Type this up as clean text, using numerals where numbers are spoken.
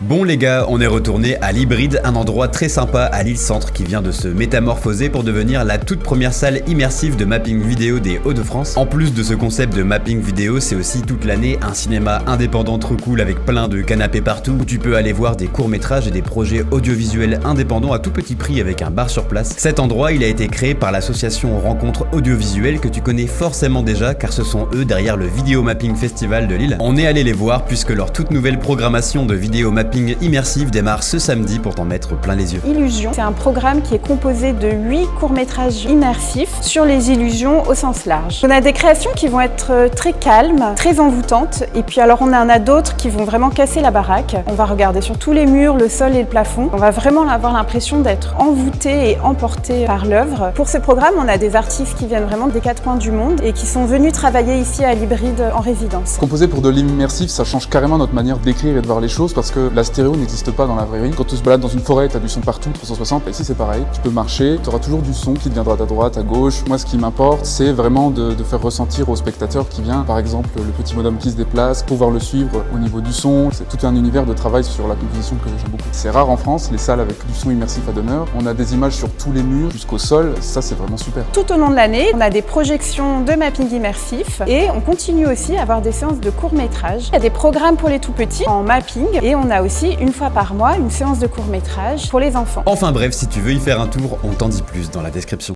Bon les gars, on est retourné à l'Hybride, un endroit très sympa à l'île Centre qui vient de se métamorphoser pour devenir la toute première salle immersive de mapping vidéo des Hauts-de-France. En plus de ce concept de mapping vidéo, c'est aussi toute l'année un cinéma indépendant trop cool avec plein de canapés partout où tu peux aller voir des courts-métrages et des projets audiovisuels indépendants à tout petit prix avec un bar sur place. Cet endroit, il a été créé par l'association Rencontres Audiovisuelles que tu connais forcément déjà car ce sont eux derrière le Vidéo Mapping Festival de Lille. On est allé les voir puisque leur toute nouvelle programmation de vidéo mapping immersive démarre ce samedi pour t'en mettre plein les yeux. Illusion, c'est un programme qui est composé de 8 courts-métrages immersifs sur les illusions au sens large. On a des créations qui vont être très calmes, très envoûtantes, et puis alors on en a d'autres qui vont vraiment casser la baraque. On va regarder sur tous les murs, le sol et le plafond. On va vraiment avoir l'impression d'être envoûté et emporté par l'œuvre. Pour ce programme, on a des artistes qui viennent vraiment des 4 coins du monde et qui sont venus travailler ici à l'Hybride en résidence. Composer pour de l'immersif, ça change carrément notre manière d'écrire et de voir les choses parce que la stéréo n'existe pas dans la vraie vie. Quand tu te balades dans une forêt, tu as du son partout, 360. Ici, c'est pareil. Tu peux marcher, tu auras toujours du son qui te viendra à droite, à gauche. Moi, ce qui m'importe, c'est vraiment de faire ressentir au spectateur qui vient, par exemple, le petit bonhomme qui se déplace, pouvoir le suivre au niveau du son. C'est tout un univers de travail sur la composition que j'aime beaucoup. C'est rare en France, les salles avec du son immersif à demeure. On a des images sur tous les murs, jusqu'au sol. Ça, c'est vraiment super. Tout au long de l'année, on a des projections de mapping immersif et on continue aussi à avoir des séances de courts-métrages. Il y a des programmes pour les tout-petits en mapping et on a aussi une fois par mois une séance de court-métrage pour les enfants. Enfin bref, si tu veux y faire un tour, on t'en dit plus dans la description.